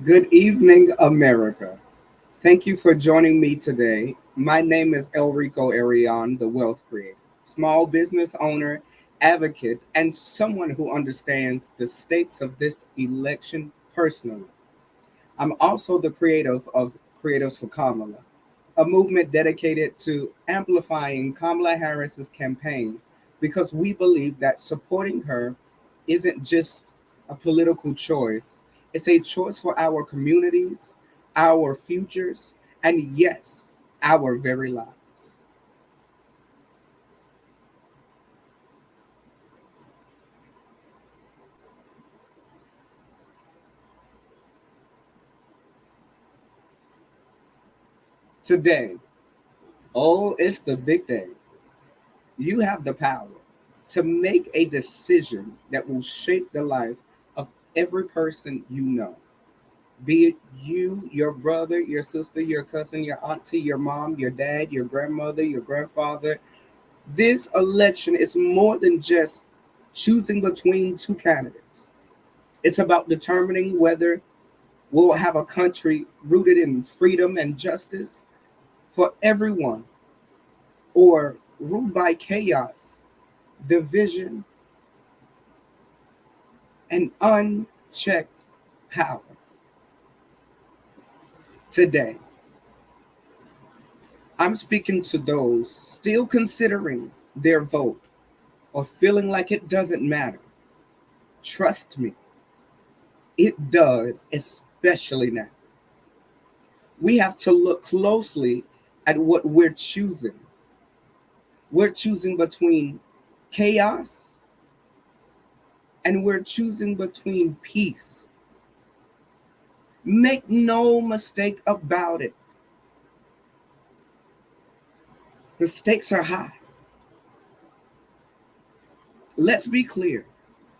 Good evening, America. Thank you for joining me today. My name is LReco Aireon, the Wealth Creator, small business owner, advocate, and someone who understands the stakes of this election personally. I'm also the creator of Creators for Kamala, a movement dedicated to amplifying Kamala Harris's campaign because we believe that supporting her isn't just a political choice, it's a choice for our communities, our futures, and yes, our very lives. Today, oh, it's the big day. You have the power to make a decision that will shape the life of every person you know. Be it you, your brother, your sister, your cousin, your auntie, your mom, your dad, your grandmother, your grandfather. This election is more than just choosing between two candidates. It's about determining whether we'll have a country rooted in freedom and justice for everyone or ruled by chaos, division, and unchecked power. Today, I'm speaking to those still considering their vote or feeling like it doesn't matter. Trust me, it does, especially now. We have to look closely at what we're choosing. We're choosing between chaos and we're choosing between peace. Make no mistake about it. The stakes are high. Let's be clear,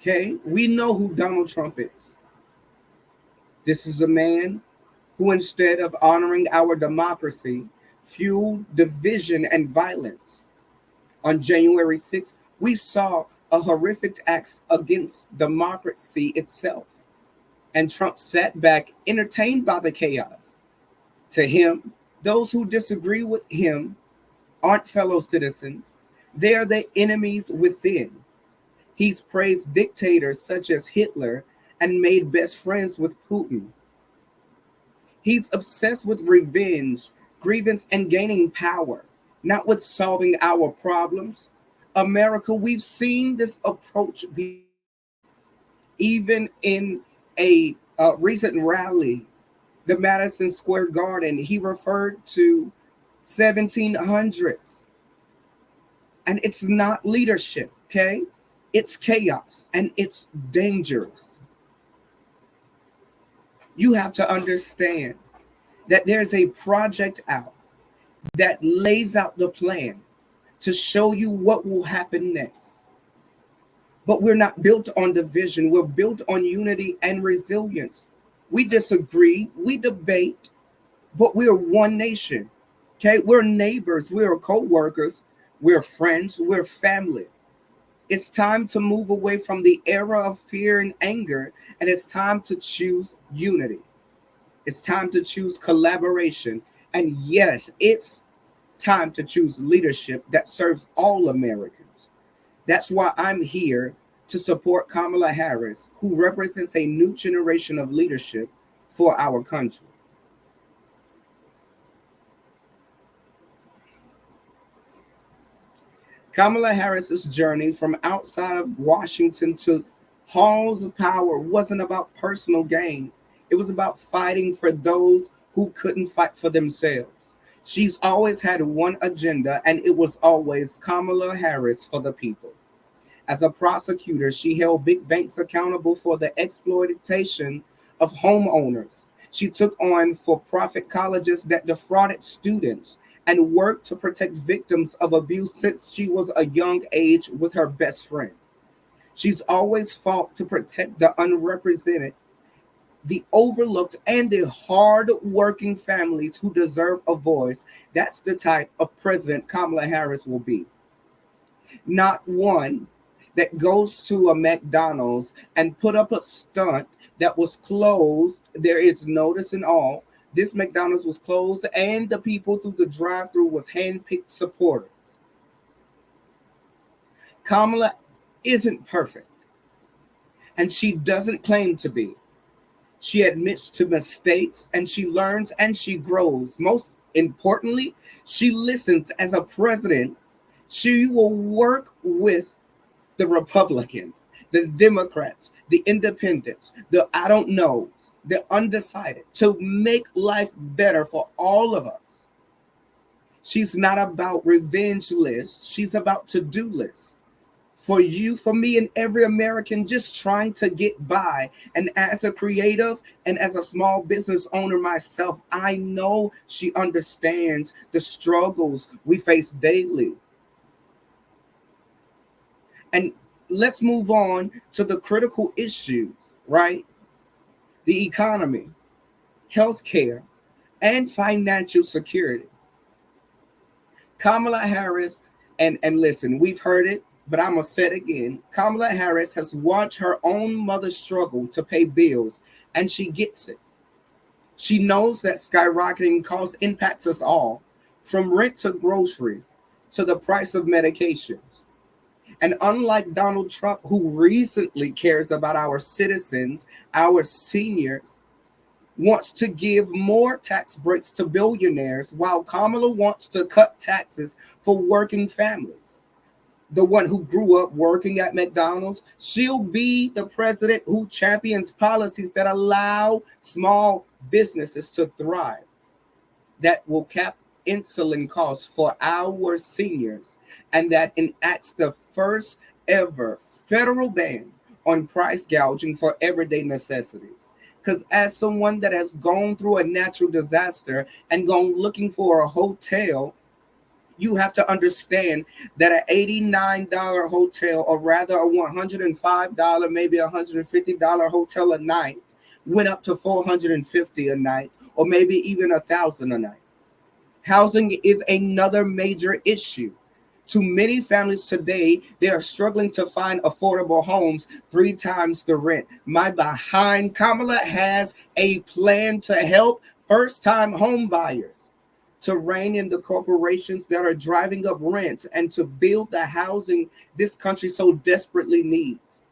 okay? We know who Donald Trump is. This is a man who, instead of honoring our democracy, fueled division and violence. On January 6th, we saw a horrific act against democracy itself. And Trump sat back, entertained by the chaos. To him, those who disagree with him aren't fellow citizens, they are the enemies within. He's praised dictators such as Hitler and made best friends with Putin. He's obsessed with revenge, grievance, and gaining power, not with solving our problems. America, we've seen this approach even in a recent rally, the Madison Square Garden. He referred to 1700s, and it's not leadership, okay? It's chaos and it's dangerous. You have to understand that there's a project out that lays out the plan to show you what will happen next. But we're not built on division, we're built on unity and resilience. We disagree, we debate, but we're one nation. Okay, we're neighbors, we're co-workers, we're friends, we're family. It's time to move away from the era of fear and anger, and it's time to choose unity. It's time to choose collaboration. And yes, it's time to choose leadership that serves all Americans. That's why I'm here to support Kamala Harris, who represents a new generation of leadership for our country. Kamala Harris's journey from outside of Washington to halls of power wasn't about personal gain. It was about fighting for those who couldn't fight for themselves. She's always had one agenda, and it was always Kamala Harris for the people. As a prosecutor, she held big banks accountable for the exploitation of homeowners. She took on for profit colleges that defrauded students and worked to protect victims of abuse since she was a young age with her best friend. She's always fought to protect the unrepresented, the overlooked, and the hard-working families who deserve a voice. That's the type of president Kamala Harris will be. Not one that goes to a McDonald's and put up a stunt that was closed. There is notice and all. This McDonald's was closed, and the people through the drive-through was handpicked supporters. Kamala isn't perfect, and she doesn't claim to be. She admits to mistakes, and she learns and she grows. Most importantly, she listens. As a president, she will work with the Republicans, the Democrats, the independents, the I don't knows, the undecided, to make life better for all of us. She's not about revenge lists. She's about to-do lists. For you, for me, and every American just trying to get by. And as a creative and as a small business owner myself, I know she understands the struggles we face daily. And let's move on to the critical issues, right? The economy, healthcare, and financial security. Kamala Harris, and listen, we've heard it, but I'm going to say it again. Kamala Harris has watched her own mother struggle to pay bills, and she gets it. She knows that skyrocketing costs impacts us all, from rent to groceries to the price of medications. And unlike Donald Trump, who recently cares about our citizens, our seniors, wants to give more tax breaks to billionaires, while Kamala wants to cut taxes for working families. The one who grew up working at McDonald's, she'll be the president who champions policies that allow small businesses to thrive, that will cap insulin costs for our seniors, and that enacts the first ever federal ban on price gouging for everyday necessities. Because as someone that has gone through a natural disaster and gone looking for a hotel, you have to understand that an $89 hotel, or rather a $105, maybe $150 hotel a night, went up to $450 a night, or maybe even $1,000 a night. Housing is another major issue. To many families today, they are struggling to find affordable homes 3 times the rent. My behind, Kamala has a plan to help first-time home buyers, to rein in the corporations that are driving up rents, and to build the housing this country so desperately needs.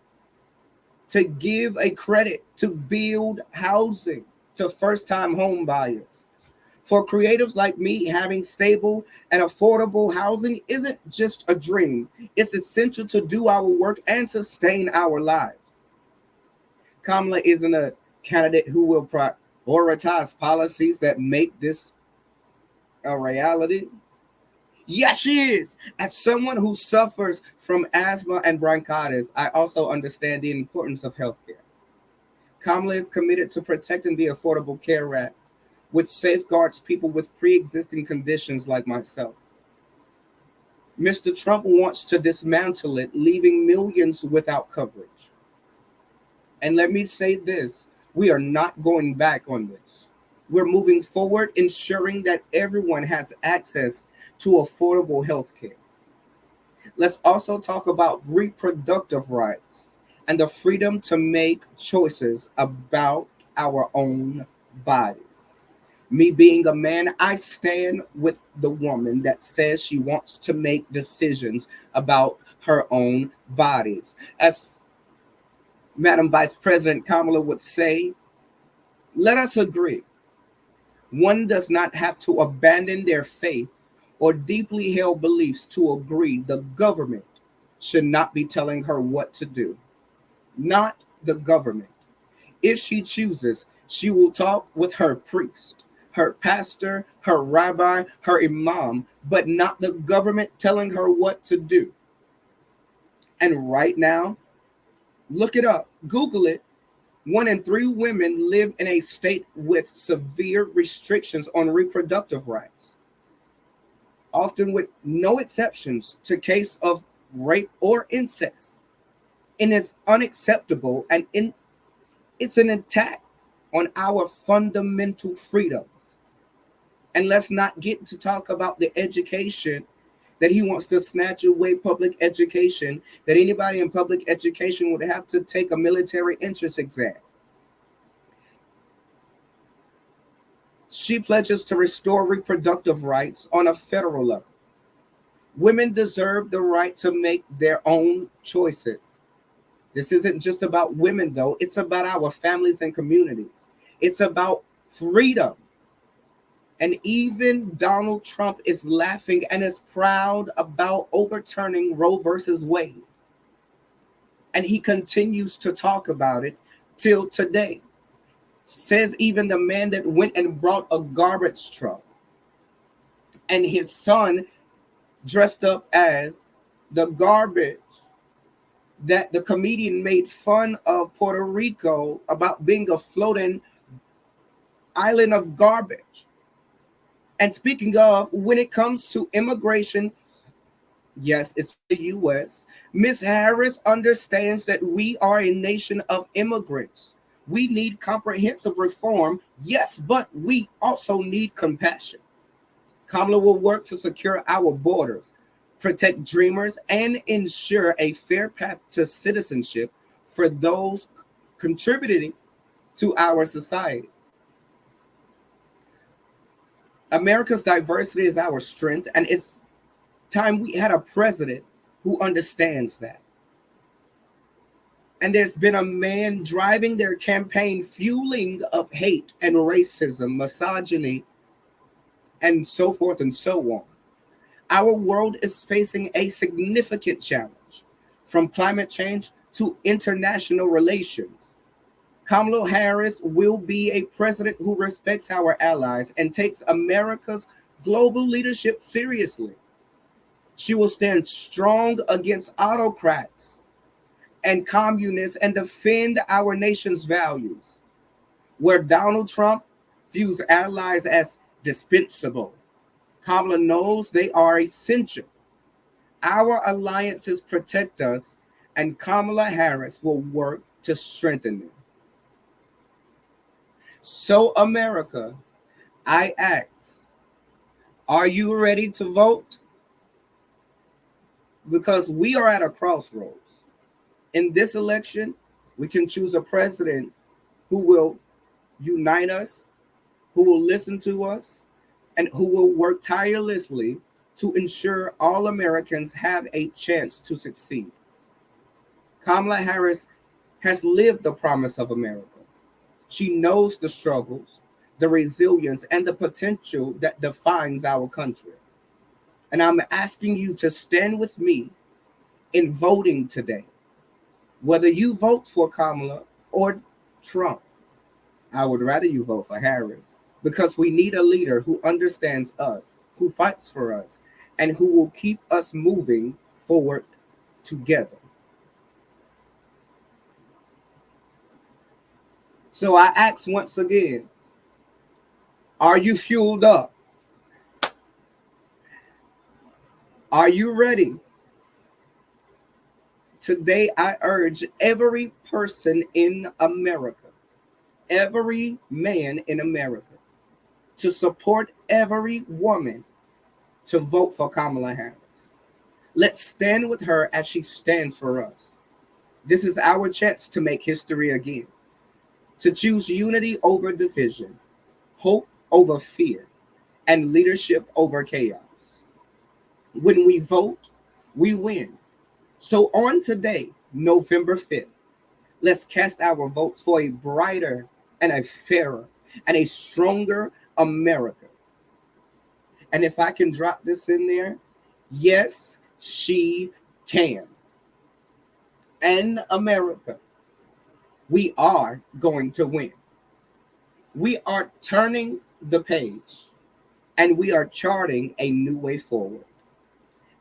To give a credit to build housing to first-time home buyers. For creatives like me, having stable and affordable housing isn't just a dream. It's essential to do our work and sustain our lives. Kamala isn't a candidate who will prioritize policies that make this a reality. Yes, she is. As someone who suffers from asthma and bronchitis, I also understand the importance of healthcare. Kamala is committed to protecting the Affordable Care Act, which safeguards people with pre-existing conditions like myself. Mr. Trump wants to dismantle it, leaving millions without coverage. And let me say this, we are not going back on this. We're moving forward, ensuring that everyone has access to affordable health care. Let's also talk about reproductive rights and the freedom to make choices about our own bodies. Me being a man, I stand with the woman that says she wants to make decisions about her own bodies. As Madam Vice President Kamala would say, let us agree. One does not have to abandon their faith or deeply held beliefs to agree the government should not be telling her what to do. Not the government. If she chooses, she will talk with her priest, her pastor, her rabbi, her imam, but not the government telling her what to do. And right now, look it up, Google it. 1 in 3 women live in a state with severe restrictions on reproductive rights, often with no exceptions to case of rape or incest. And it's unacceptable, and it's an attack on our fundamental freedoms. And let's not get to talk about the education that he wants to snatch away, public education, that anybody in public education would have to take a military entrance exam. She pledges to restore reproductive rights on a federal level. Women deserve the right to make their own choices. This isn't just about women, though. It's about our families and communities. It's about freedom. And even Donald Trump is laughing and is proud about overturning Roe versus Wade. And he continues to talk about it till today. Says even the man that went and brought a garbage truck and his son dressed up as the garbage that the comedian made fun of Puerto Rico about being a floating island of garbage. And speaking of, when it comes to immigration, yes, it's the U.S. Miss Harris understands that we are a nation of immigrants. We need comprehensive reform, yes, but we also need compassion. Kamala will work to secure our borders, protect dreamers, and ensure a fair path to citizenship for those contributing to our society. America's diversity is our strength, and it's time we had a president who understands that. And there's been a man driving their campaign fueling of hate and racism, misogyny, and so forth and so on. Our world is facing a significant challenge, from climate change to international relations. Kamala Harris will be a president who respects our allies and takes America's global leadership seriously. She will stand strong against autocrats and communists and defend our nation's values. Where Donald Trump views allies as dispensable, Kamala knows they are essential. Our alliances protect us, and Kamala Harris will work to strengthen them. So, America, I ask, are you ready to vote? Because we are at a crossroads. In this election, we can choose a president who will unite us, who will listen to us, and who will work tirelessly to ensure all Americans have a chance to succeed. Kamala Harris has lived the promise of America. She knows the struggles, the resilience, and the potential that defines our country. And I'm asking you to stand with me in voting today. Whether you vote for Kamala or Trump, I would rather you vote for Harris, because we need a leader who understands us, who fights for us, and who will keep us moving forward together. So I ask once again, are you fueled up? Are you ready? Today, I urge every person in America, every man in America, to support every woman to vote for Kamala Harris. Let's stand with her as she stands for us. This is our chance to make history again, to choose unity over division, hope over fear, and leadership over chaos. When we vote, we win. So on today, November 5th, let's cast our votes for a brighter and a fairer and a stronger America. And if I can drop this in there, yes, she can. And America, we are going to win. We are turning the page, and we are charting a new way forward.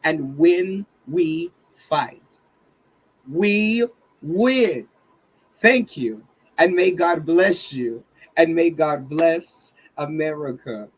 And when we fight, we win. Thank you, and may God bless you, and may God bless America.